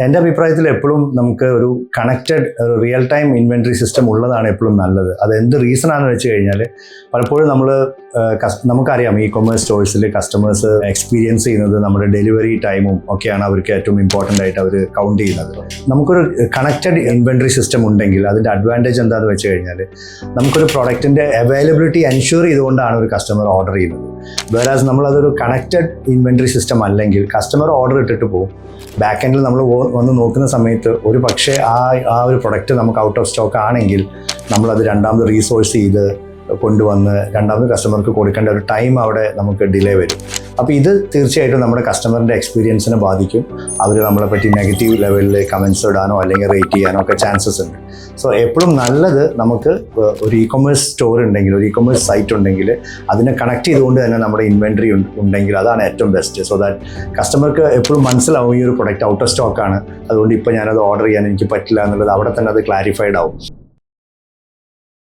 എൻ്റെ അഭിപ്രായത്തിൽ എപ്പോഴും നമുക്ക് ഒരു കണക്റ്റഡ് ഒരു റിയൽ ടൈം ഇൻവെൻറ്ററി സിസ്റ്റം ഉള്ളതാണ് എപ്പോഴും നല്ലത്. അത് എന്ത് റീസൺ ആണെന്ന് വെച്ച് കഴിഞ്ഞാൽ പലപ്പോഴും നമുക്കറിയാം ഈ കൊമേഴ്സ് സ്റ്റോഴ്സിൽ കസ്റ്റമേഴ്സ് എക്സ്പീരിയൻസ് ചെയ്യുന്നത് നമ്മുടെ ഡെലിവറി ടൈമും ഒക്കെയാണ് അവർക്ക് ഏറ്റവും ഇമ്പോർട്ടൻ്റ് ആയിട്ട് അവർ കൗണ്ട് ചെയ്യുന്നത്. നമുക്കൊരു കണക്റ്റഡ് ഇൻവെൻറ്ററി സിസ്റ്റം ഉണ്ടെങ്കിൽ അതിൻ്റെ അഡ്വാൻറ്റേജ് എന്താണെന്ന് വെച്ച് കഴിഞ്ഞാൽ നമുക്കൊരു പ്രൊഡക്റ്റിൻ്റെ അവൈലബിലിറ്റി എൻഷുർ ചെയ്തുകൊണ്ടാണ് ഒരു കസ്റ്റമർ ഓർഡർ ചെയ്യുന്നത്. വേറാസ് നമ്മളതൊരു കണക്റ്റഡ് ഇൻവെൻറ്ററി സിസ്റ്റം അല്ലെങ്കിൽ കസ്റ്റമർ ഓർഡർ ഇട്ടിട്ട് പോകും, ബാക്ക് എൻഡിൽ നമ്മൾ വന്ന് നോക്കുന്ന സമയത്ത് ഒരു പക്ഷേ ആ ഒരു പ്രൊഡക്റ്റ് നമുക്ക് ഔട്ട് ഓഫ് സ്റ്റോക്ക് ആണെങ്കിൽ നമ്മളത് രണ്ടാമത് റീസോഴ്സ് ചെയ്ത് കൊണ്ടുവന്ന് രണ്ടാമത് കസ്റ്റമർക്ക് കൊടുക്കേണ്ട ഒരു ടൈം അവിടെ നമുക്ക് ഡിലേ വരും. അപ്പോൾ ഇത് തീർച്ചയായിട്ടും നമ്മുടെ കസ്റ്റമറിൻ്റെ എക്സ്പീരിയൻസിനെ ബാധിക്കും. അവർ നമ്മളെ പറ്റി നെഗറ്റീവ് ലെവലിൽ കമൻസ് ഇടാനോ അല്ലെങ്കിൽ റേറ്റ് ചെയ്യാനോ ഒക്കെ ചാൻസസ് ഉണ്ട്. സോ എപ്പോഴും നല്ലത് നമുക്ക് ഒരു ഇ കൊമേഴ്സ് സ്റ്റോർ ഉണ്ടെങ്കിൽ, ഒരു ഇ കൊമേഴ്സ് സൈറ്റ് ഉണ്ടെങ്കിൽ അതിനെ കണക്ട് ചെയ്തുകൊണ്ട് തന്നെ നമ്മുടെ ഇൻവെൻറ്ററി ഉണ്ടെങ്കിൽ അതാണ് ഏറ്റവും ബെസ്റ്റ്. സോ ദാറ്റ് കസ്റ്റമർക്ക് എപ്പോഴും മനസ്സിലാവും ഈ ഒരു പ്രൊഡക്റ്റ് ഔട്ട് ഓഫ് സ്റ്റോക്കാണ്, അതുകൊണ്ട് ഇപ്പോൾ ഞാനത് ഓർഡർ ചെയ്യാൻ എനിക്ക് പറ്റില്ല എന്നുള്ളത് അവിടെ തന്നെ അത് ക്ലാരിഫൈഡ് ആവും.